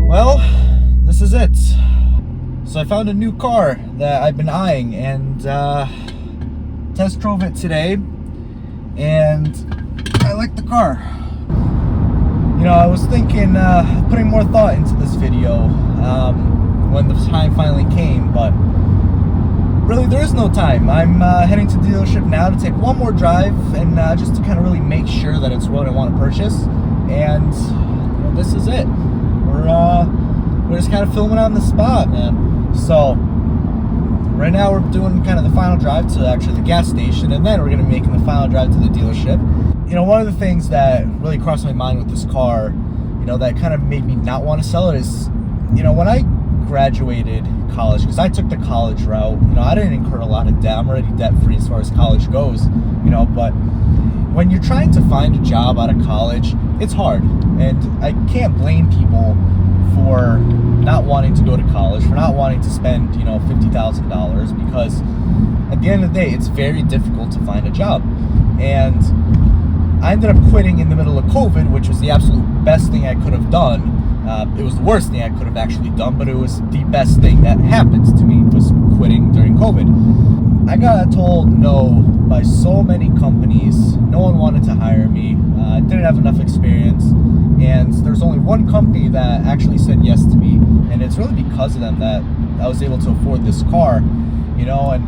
Well, this is it. So I found a new car that I've been eyeing and test drove it today, and I like the car. You know, I was thinking putting more thought into this video when the time finally came, but really there is no time. I'm heading to the dealership now to take one more drive and just to kind of really make sure that it's what I want to purchase. And you know, this is it. We're just kind of filming on the spot, man. So right now we're doing kind of the final drive to actually the gas station, and then we're going to be making the final drive to the dealership. You know, one of the things that really crossed my mind with this car, you know, that kind of made me not want to sell it is, you know, when I graduated college, because I took the college route, you know, I didn't incur a lot of debt. I'm already debt free as far as college goes, you know, but when you're trying to find a job out of college, it's hard. And I can't blame people for not wanting to go to college, for not wanting to spend, you know, $50,000, because at the end of the day, it's very difficult to find a job. And I ended up quitting in the middle of COVID, which was the absolute best thing I could have done. It was the worst thing I could have actually done, but it was the best thing that happened to me, was quitting during COVID. I got told no by so many companies. No one wanted to hire me. I didn't have enough experience. And there's only one company that actually said yes to me. And it's really because of them that I was able to afford this car, you know, and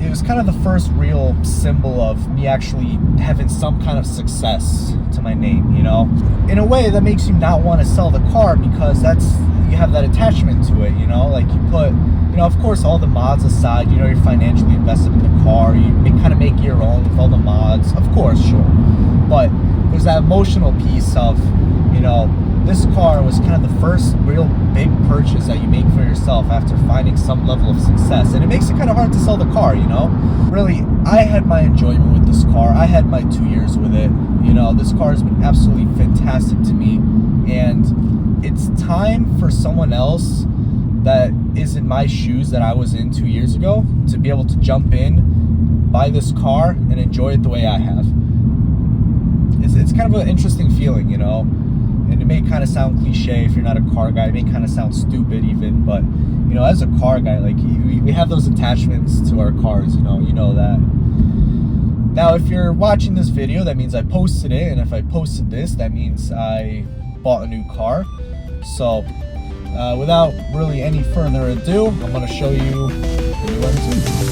it was kind of the first real symbol of me actually having some kind of success to my name, you know. In a way that makes you not want to sell the car, because you have that attachment to it, you know, like you put, you know, of course, all the mods aside, you know, you're financially invested in the car, you kind of make your own with all the mods, of course, sure, but there's that emotional piece of, you know, this car was kind of the first real big purchase that you make for yourself after finding some level of success. And it makes it kind of hard to sell the car, you know? Really, I had my enjoyment with this car. I had my 2 years with it. You know, this car has been absolutely fantastic to me. And it's time for someone else that is in my shoes that I was in 2 years ago to be able to jump in, buy this car, and enjoy it the way I have. It's kind of an interesting feeling, you know? And it may kind of sound cliche if you're not a car guy. It may kind of sound stupid even, but, you know, as a car guy, like, we have those attachments to our cars, you know that. Now, if you're watching this video, that means I posted it, and if I posted this, that means I bought a new car. So, without really any further ado, I'm going to show you the new M2.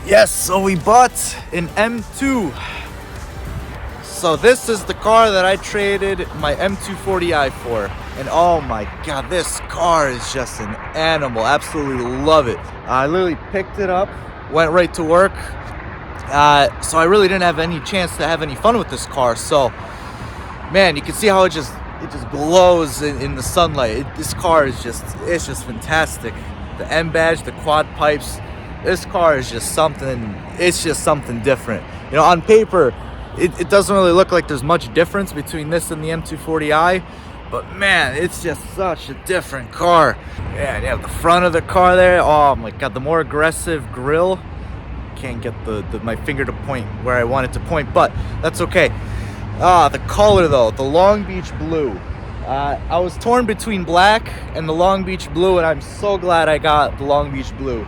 Yes, so we bought an M2. So this is the car that I traded my M240i for. And oh my god, this car is just an animal. Absolutely love it. I literally picked it up, went right to work. So I really didn't have any chance to have any fun with this car. So, man, you can see how it just glows in the sunlight. This car is it's just fantastic. The M badge, the quad pipes. This car is just something, it's just something different. You know, on paper, it doesn't really look like there's much difference between this and the M240i, but man, it's just such a different car. Man, you have the front of the car there. Oh my god, the more aggressive grille. Can't get my finger to point where I want it to point, but that's okay. The color though, the Long Beach blue. I was torn between black and the Long Beach blue, and I'm so glad I got the Long Beach blue.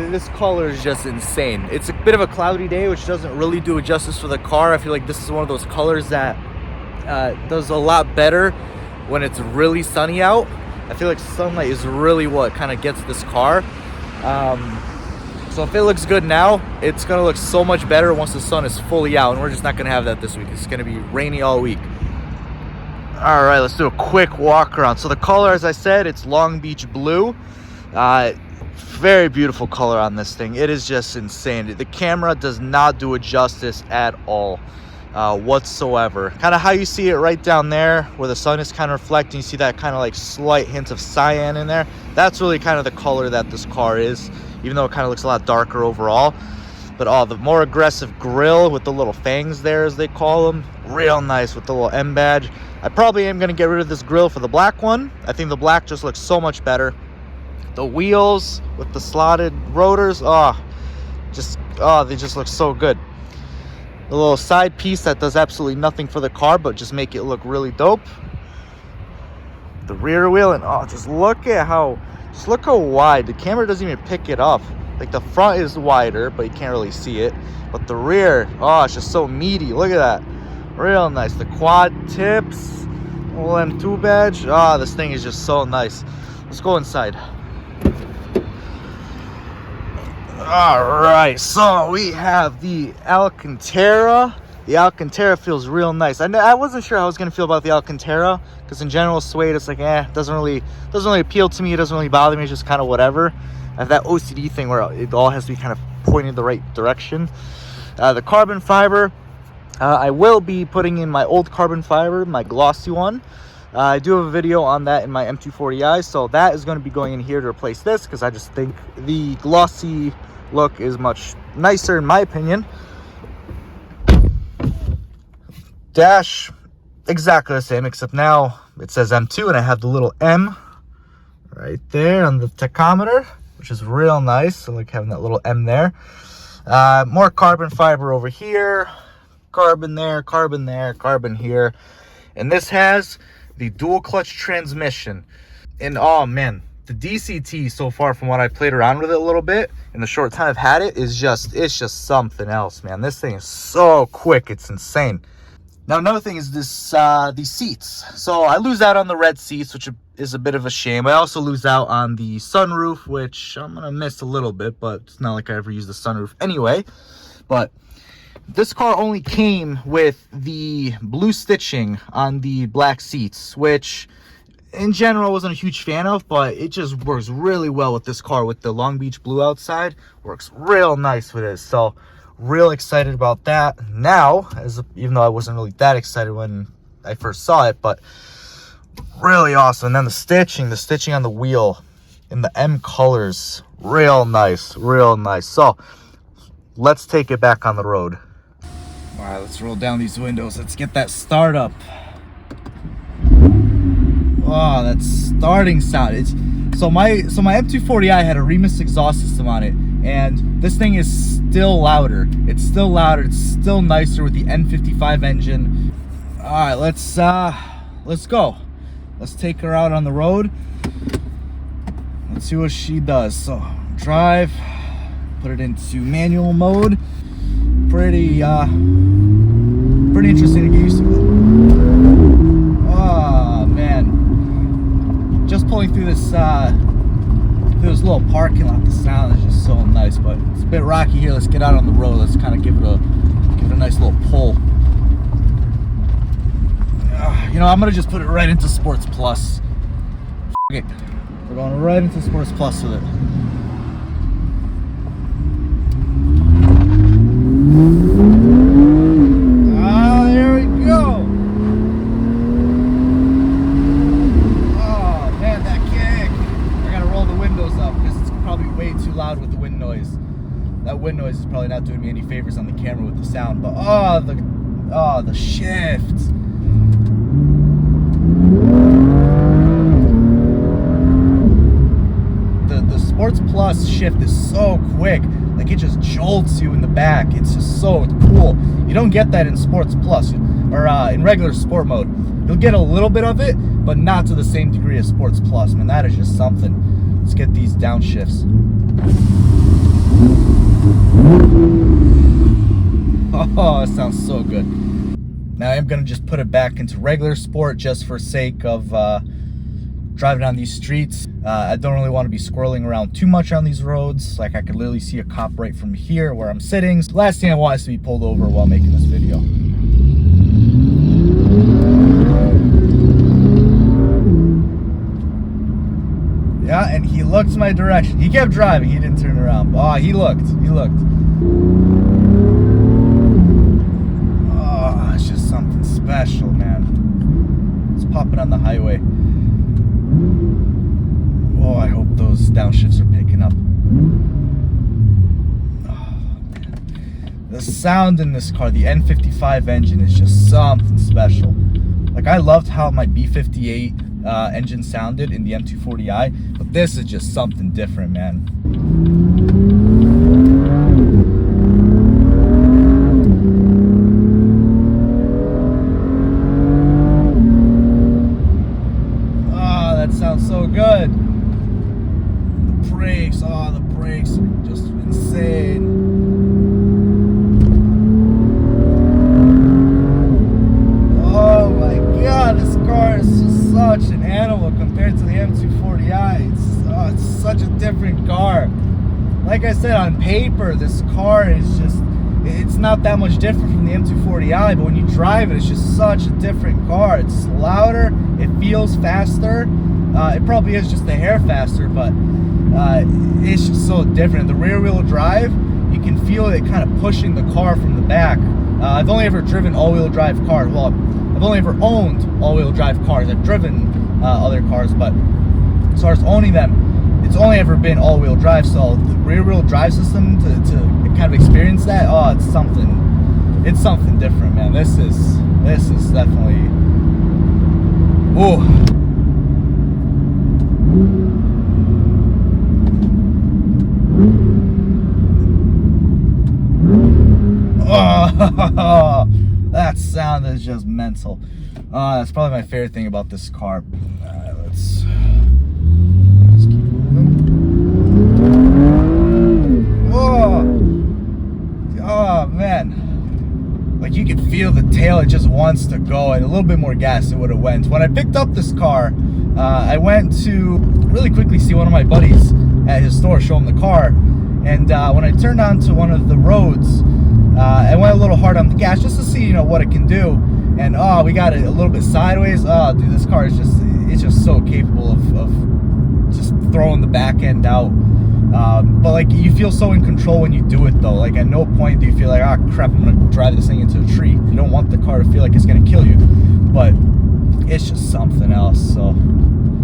This color is just insane. It's a bit of a cloudy day, which doesn't really do it justice for the car. I feel like this is one of those colors that does a lot better when it's really sunny out. I feel like sunlight is really what kind of gets this car. So if it looks good now, it's gonna look so much better once the sun is fully out, and we're just not gonna have that this week. It's gonna be rainy all week. All right, let's do a quick walk around. So the color, as I said, it's Long Beach blue. Very beautiful color on this thing. It is just insane. The camera does not do it justice at all whatsoever. Kind of how you see it right down there where the sun is kind of reflecting. You see that kind of like slight hint of cyan in there. That's really kind of the color that this car is, even though it kind of looks a lot darker overall. But the more aggressive grille with the little fangs there, as they call them, real nice with the little M badge. I probably am going to get rid of this grille for the black one. I think the black just looks so much better. The wheels with the slotted rotors, they just look so good. The little side piece that does absolutely nothing for the car, but just make it look really dope. The rear wheel, and just look how wide. The camera doesn't even pick it up. Like the front is wider, but you can't really see it. But the rear, it's just so meaty. Look at that. Real nice. The quad tips, little M2 badge. This thing is just so nice. Let's go inside. All right, so we have the Alcantara. The Alcantara feels real nice. I wasn't sure how I was gonna feel about the Alcantara, because in general, suede, it's like, doesn't really appeal to me. It doesn't really bother me. It's just kind of whatever. I have that OCD thing where it all has to be kind of pointing the right direction. The carbon fiber, I will be putting in my old carbon fiber, my glossy one. I do have a video on that in my M240i, so that is going to be going in here to replace this, because I just think the glossy look is much nicer in my opinion. Dash, exactly the same, except now it says M2 and I have the little M right there on the tachometer, which is real nice. I like having that little M there. More carbon fiber over here, carbon there, carbon there, carbon here. And this has the dual clutch transmission. And oh man, the DCT so far, from what I played around with it a little bit in the short time I've had it, it's just something else, man. This thing is so quick, it's insane. Now another thing is this these seats. So I lose out on the red seats, which is a bit of a shame. I also lose out on the sunroof, which I'm gonna miss a little bit, but it's not like I ever use the sunroof anyway. But this car only came with the blue stitching on the black seats, which in general I wasn't a huge fan of, but it just works really well with this car. With the Long Beach blue outside, works real nice with it. So real excited about that now, even though I wasn't really that excited when I first saw it, but really awesome. And then the stitching on the wheel in the M colors, real nice, real nice. So let's take it back on the road. All right, let's roll down these windows. Let's get that start up. Oh, that starting sound. So my M240i had a Remus exhaust system on it, and this thing is still louder. It's still louder. It's still nicer with the N55 engine. All right, let's go. Let's take her out on the road. Let's see what she does. So drive, put it into manual mode. Pretty interesting to get used to. Oh man, just pulling through this little parking lot, the sound is just so nice, but it's a bit rocky here. Let's get out on the road. Let's kind of give it a nice little pull. You know, I'm gonna just put it right into Sports Plus. Okay, we're going right into Sports Plus with it. There we go. Oh man, that kick. I gotta roll the windows up because it's probably way too loud with the wind noise. That wind noise is probably not doing me any favors on the camera with the sound, but the shift. The Sports Plus shift is so quick. Like, it just jolts you in the back. It's just so cool. You don't get that in Sports Plus or in regular sport mode. You'll get a little bit of it, but not to the same degree as Sports Plus. Man, that is just something. Let's get these downshifts. Oh, it sounds so good. Now I'm gonna just put it back into regular sport just for sake of driving down these streets. I don't really want to be squirreling around too much on these roads. Like, I could literally see a cop right from here where I'm sitting. So last thing I want is to be pulled over while making this video. Yeah, and he looked my direction. He kept driving. He didn't turn around. Oh, he looked. He looked. Oh, it's just something special, man. Let's pop it on the highway. Oh, I hope those downshifts are picking up. Oh, man. The sound in this car, the N55 engine, is just something special. Like, I loved how my B58 engine sounded in the M240i, but this is just something different, man. Oh, that sounds so good. The brakes, oh, the brakes are just insane. Oh my god, this car is just such an animal compared to the M240i. It's such a different car. Like I said, on paper, this car is just, it's not that much different from the M240i, but when you drive it, it's just such a different car. It's louder, it feels faster. It probably is just a hair faster, but it's just so different. The rear wheel drive, you can feel it kind of pushing the car from the back. I've only ever driven all-wheel drive cars. Well, I've only ever owned all-wheel drive cars. I've driven other cars, but as far as owning them, it's only ever been all-wheel drive. So the rear-wheel drive system, to kind of experience that, oh, it's something different, man. This is definitely, ooh. Oh, that sound is just mental. That's probably my favorite thing about this car. Let's keep moving. Whoa! Oh man, like you can feel the tail. It just wants to go, and a little bit more gas it would have went. When I picked up this car, I went to really quickly see one of my buddies at his store, show him the car, and when I turned onto one of the roads, I went a little hard on the gas just to see, you know, what it can do. And oh, we got it a little bit sideways. Oh, dude, this car is it's just so capable of just throwing the back end out. But like, you feel so in control when you do it, though. Like, at no point do you feel like, oh crap, I'm gonna drive this thing into a tree. You don't want the car to feel like it's gonna kill you, but it's just something else. So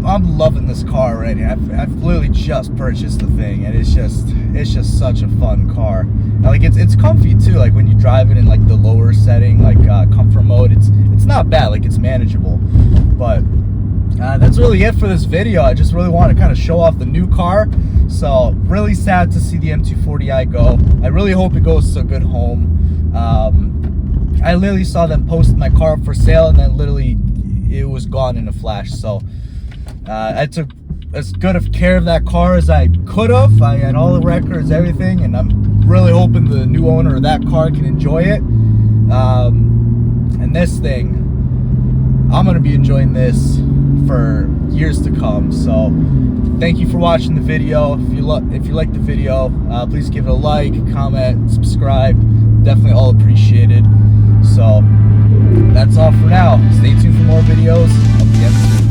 I'm loving this car already. I've literally just purchased the thing, and it's just such a fun car. And like, it's comfy too. Like when you drive it in like the lower setting, like comfort mode, it's not bad. Like, it's manageable. But that's really it for this video. I just really want to kind of show off the new car. So really sad to see the M240i go. I really hope it goes to a good home. I literally saw them post my car up for sale, and then literally it was gone in a flash. So I took as good of care of that car as I could have. I had all the records, everything, and I'm really hoping the new owner of that car can enjoy it. And this thing, I'm gonna be enjoying this for years to come. So thank you for watching the video. If you like the video, please give it a like, comment, subscribe. Definitely all appreciated. So that's all for now. Stay tuned for more videos of the M240i.